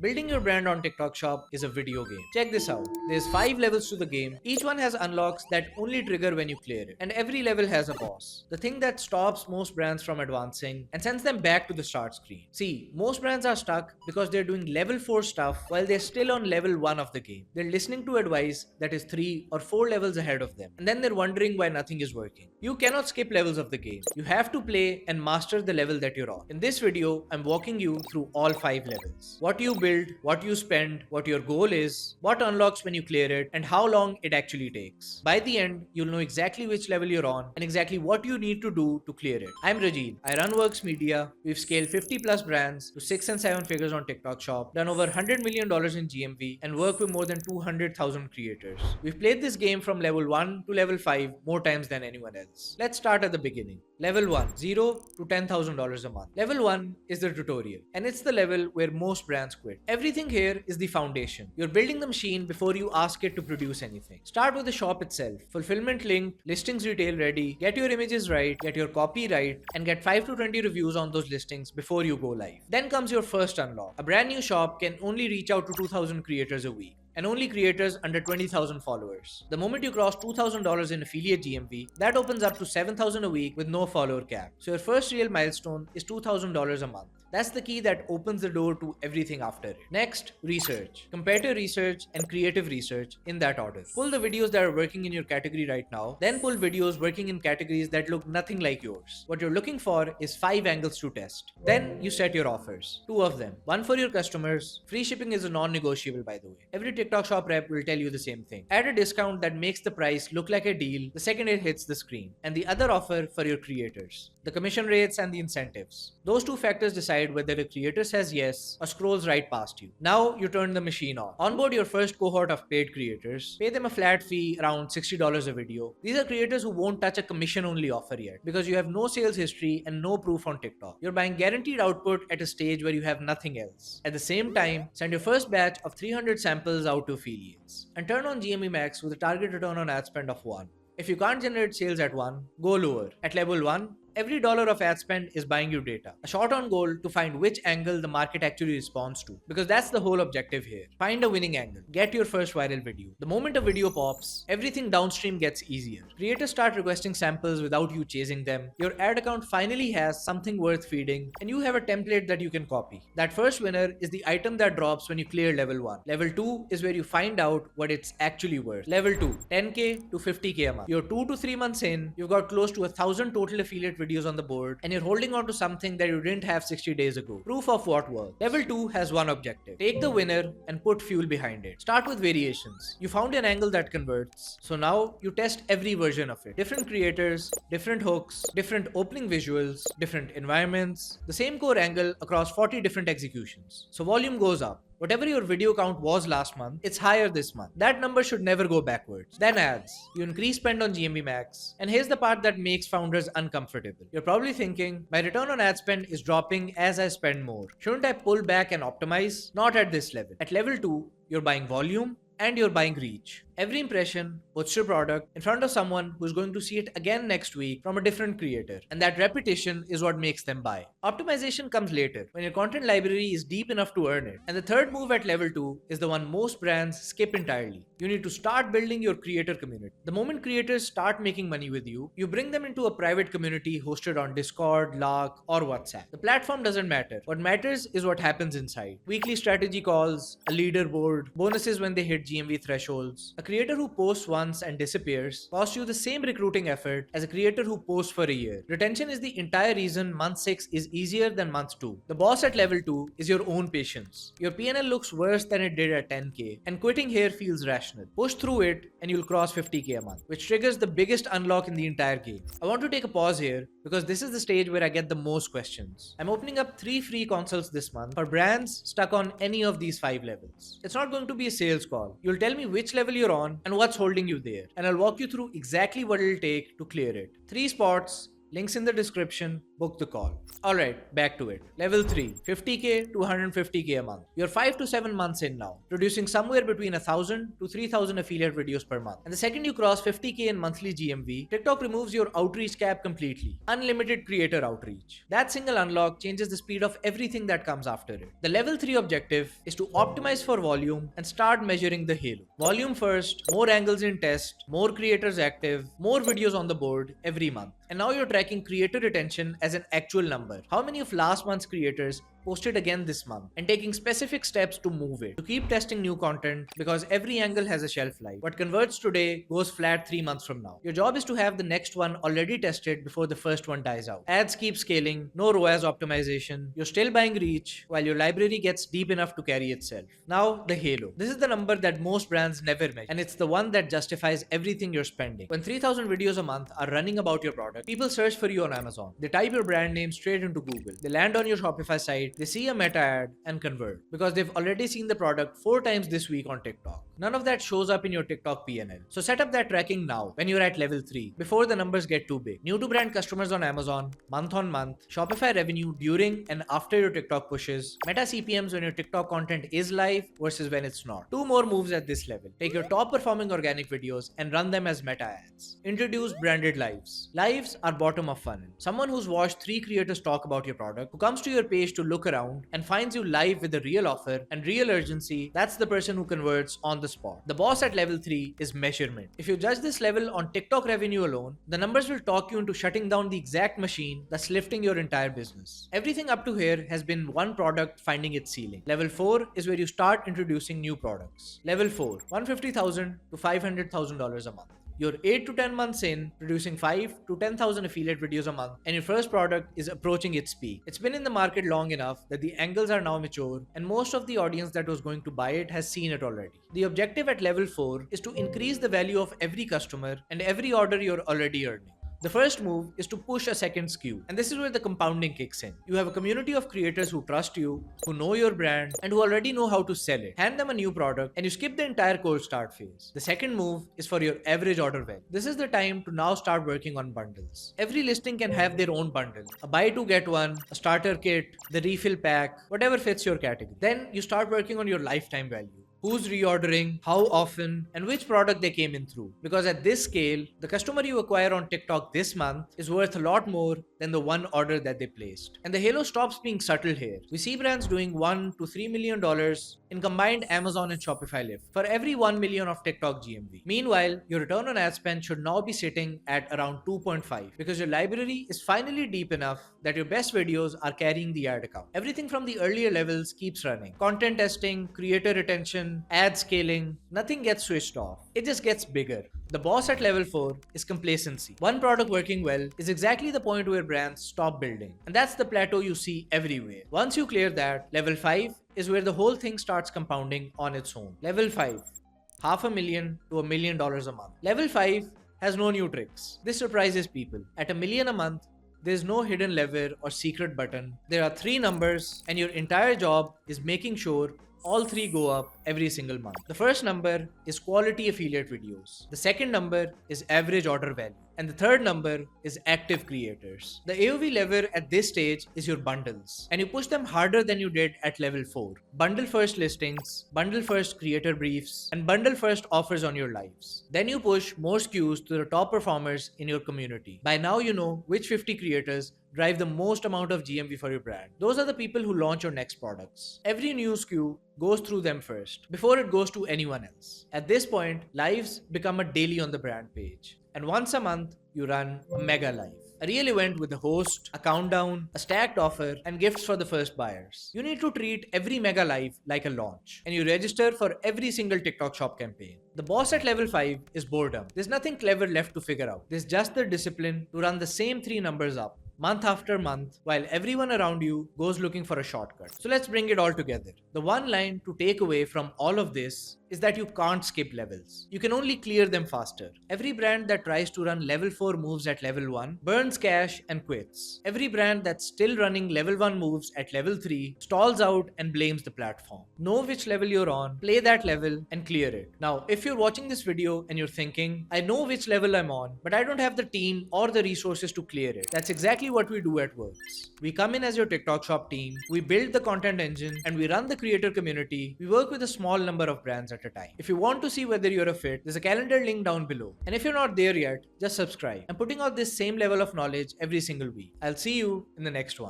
Building your brand on TikTok Shop is a video game. Check this out. There's 5 levels to the game. Each one has unlocks that only trigger when you clear it. And every level has a boss. The thing that stops most brands from advancing and sends them back to the start screen. See, most brands are stuck because they're doing level 4 stuff while they're still on level 1 of the game. They're listening to advice that is 3 or 4 levels ahead of them. And then they're wondering why nothing is working. You cannot skip levels of the game. You have to play and master the level that you're on. In this video, I'm walking you through all 5 levels. What you build, what you spend, what your goal is, what unlocks when you clear it, and how long it actually takes. By the end, you'll know exactly which level you're on and exactly what you need to do to clear it. I'm Rajeen. I run Works Media. We've scaled 50 plus brands to 6 and 7 figures on TikTok Shop, done over $100 million in GMV, and work with more than 200,000 creators. We've played this game from level 1 to level 5 more times than anyone else. Let's start at the beginning. Level 1, $0 to $10,000 a month. Level 1 is the tutorial, and it's the level where most brands quit. Everything here is the foundation. You're building the machine before you ask it to produce anything. Start with the shop itself. Fulfillment linked, listings retail ready, get your images right, get your copy right, and get 5 to 20 reviews on those listings before you go live. Then comes your first unlock. A brand new shop can only reach out to 2,000 creators a week, and only creators under 20,000 followers. The moment you cross $2,000 in affiliate GMV, that opens up to $7,000 a week with no follower cap. So your first real milestone is $2,000 a month. That's the key that opens the door to everything after it. Next, research. Competitor research and creative research in that order. Pull the videos that are working in your category right now, then pull videos working in categories that look nothing like yours. What you're looking for is 5 angles to test. Then you set your offers. 2 of them. One for your customers. Free shipping is a non-negotiable, by the way. Every TikTok Shop rep will tell you the same thing. Add a discount that makes the price look like a deal the second it hits the screen. And the other offer for your creators. The commission rates and the incentives. Those 2 factors decide whether a creator says yes or scrolls right past you. Now you turn the machine on. Onboard your first cohort of paid creators. Pay them a flat fee around $60 a video. These are creators who won't touch a commission only offer yet because you have no sales history and no proof on TikTok. You're buying guaranteed output at a stage where you have nothing else. At the same time, send your first batch of 300 samples out to affiliates and turn on GME Max with a target return on ad spend of 1. If you can't generate sales at 1, go lower. At level 1, every dollar of ad spend is buying you data. A shot on goal to find which angle the market actually responds to. Because that's the whole objective here. Find a winning angle. Get your first viral video. The moment a video pops, everything downstream gets easier. Creators start requesting samples without you chasing them. Your ad account finally has something worth feeding, and you have a template that you can copy. That first winner is the item that drops when you clear level 1. Level 2 is where you find out what it's actually worth. Level 2, 10K to 50K a month. You're 2 to 3 months in, you've got close to 1,000 total affiliate videos on the board, and you're holding on to something that you didn't have 60 days ago. Proof of what worked. Level 2 has one objective. Take the winner and put fuel behind it. Start with variations. You found an angle that converts, so now you test every version of it. Different creators, different hooks, different opening visuals, different environments, the same core angle across 40 different executions. So volume goes up. Whatever your video count was last month, it's higher this month. That number should never go backwards. Then ads. You increase spend on GMV Max. And here's the part that makes founders uncomfortable. You're probably thinking, my return on ad spend is dropping as I spend more. Shouldn't I pull back and optimize? Not at this level. At level 2, you're buying volume and you're buying reach. Every impression puts your product in front of someone who's going to see it again next week from a different creator. And that repetition is what makes them buy. Optimization comes later, when your content library is deep enough to earn it. And the third move at level 2 is the one most brands skip entirely. You need to start building your creator community. The moment creators start making money with you, you bring them into a private community hosted on Discord, Lark, or WhatsApp. The platform doesn't matter. What matters is what happens inside. Weekly strategy calls, a leaderboard, bonuses when they hit GMV thresholds. A creator who posts once and disappears costs you the same recruiting effort as a creator who posts for a year. Retention is the entire reason month 6 is easier than month 2. The boss at level 2 is your own patience. Your P&L looks worse than it did at 10K, and quitting here feels rational. Push through it and you'll cross 50K a month, which triggers the biggest unlock in the entire game. I want to take a pause here because this is the stage where I get the most questions. I'm opening up 3 free consults this month for brands stuck on any of these 5 levels. It's not going to be a sales call. You'll tell me which level you're on and what's holding you there, and I'll walk you through exactly what it'll take to clear it. 3 spots, links in the description, book the call. Alright, back to it. Level 3, 50k to 150k a month. You're 5 to 7 months in now, producing somewhere between 1000 to 3000 affiliate videos per month. And the second you cross 50k in monthly GMV, TikTok removes your outreach cap completely. Unlimited creator outreach. That single unlock changes the speed of everything that comes after it. The level 3 objective is to optimize for volume and start measuring the halo. Volume first, more angles in test, more creators active, more videos on the board every month. And now you're tracking creator retention as an actual number. How many of last month's creators posted again this month, and taking specific steps to move it, to keep testing new content, because every angle has a shelf life. What converts today goes flat 3 months from now. Your job is to have the next one already tested before the first one dies out. Ads keep scaling, no ROAS optimization, you're still buying reach while your library gets deep enough to carry itself. Now the halo. This is the number that most brands never measure, and it's the one that justifies everything you're spending. When 3000 videos a month are running about your product, people search for you on Amazon. They type your brand name straight into Google. They land on your Shopify site, they see a meta ad and convert because they've already seen the product 4 times this week on TikTok. None of that shows up in your TikTok PNL. So set up that tracking now when you're at level 3, before the numbers get too big. New to brand customers on Amazon, month on month, Shopify revenue during and after your TikTok pushes, meta CPMs when your TikTok content is live versus when it's not. 2 more moves at this level. Take your top performing organic videos and run them as meta ads. Introduce branded lives. Lives are bottom of funnel. Someone who's watched 3 creators talk about your product, who comes to your page to look around and finds you live with a real offer and real urgency, that's the person who converts on the spot. The boss at level 3 is measurement. If you judge this level on TikTok revenue alone, the numbers will talk you into shutting down the exact machine that's lifting your entire business. Everything up to here has been one product finding its ceiling. Level 4 is where you start introducing new products. Level 4, $150,000 to $500,000 a month. You're 8 to 10 months in, producing 5 to 10,000 affiliate videos a month, and your first product is approaching its peak. It's been in the market long enough that the angles are now mature, and most of the audience that was going to buy it has seen it already. The objective at level 4 is to increase the value of every customer and every order you're already earning. The first move is to push a second SKU, and this is where the compounding kicks in. You have a community of creators who trust you, who know your brand, and who already know how to sell it. Hand them a new product, and you skip the entire cold start phase. The second move is for your average order value. This is the time to now start working on bundles. Every listing can have their own bundle. A buy two get one, a starter kit, the refill pack, whatever fits your category. Then you start working on your lifetime value. Who's reordering, how often, and which product they came in through. Because at this scale, the customer you acquire on TikTok this month is worth a lot more than the one order that they placed. And the halo stops being subtle here. We see brands doing $1 to $3 million in combined Amazon and Shopify lift for every 1 million of TikTok GMV. Meanwhile, your return on ad spend should now be sitting at around 2.5 because your library is finally deep enough that your best videos are carrying the ad account. Everything from the earlier levels keeps running. Content testing, creator retention, ad scaling, nothing gets switched off. It just gets bigger. The boss at level 4 is complacency. One product working well is exactly the point where brands stop building. And that's the plateau you see everywhere. Once you clear that, level 5 is where the whole thing starts compounding on its own. Level 5, $500,000 to $1 million a month. Level 5 has no new tricks. This surprises people. At $1 million a month, there's no hidden lever or secret button. There are 3 numbers, and your entire job is making sure all 3 go up every single month. The first number is quality affiliate videos. The second number is average order value. And the third number is active creators. The AOV lever at this stage is your bundles. And you push them harder than you did at level 4. Bundle first listings, bundle first creator briefs, and bundle first offers on your lives. Then you push more SKUs to the top performers in your community. By now you know which 50 creators drive the most amount of GMV for your brand. Those are the people who launch your next products. Every new SKU goes through them first, before it goes to anyone else. At this point, lives become a daily on the brand page. And once a month, you run a mega live. A real event with a host, a countdown, a stacked offer, and gifts for the first buyers. You need to treat every mega live like a launch, and you register for every single TikTok shop campaign. The boss at level 5 is boredom. There's nothing clever left to figure out. There's just the discipline to run the same 3 numbers up, month after month, while everyone around you goes looking for a shortcut. So let's bring it all together. The one line to take away from all of this is that you can't skip levels. You can only clear them faster. Every brand that tries to run level 4 moves at level 1 burns cash and quits. Every brand that's still running level 1 moves at level 3 stalls out and blames the platform. Know which level you're on, play that level, and clear it. Now, if you're watching this video and you're thinking, I know which level I'm on, but I don't have the team or the resources to clear it, that's exactly what we do at Works. We come in as your TikTok shop team, we build the content engine, and we run the creator community. We work with a small number of brands at a time. If you want to see whether you're a fit, there's a calendar link down below. And if you're not there yet, just subscribe. I'm putting out this same level of knowledge every single week. I'll see you in the next one.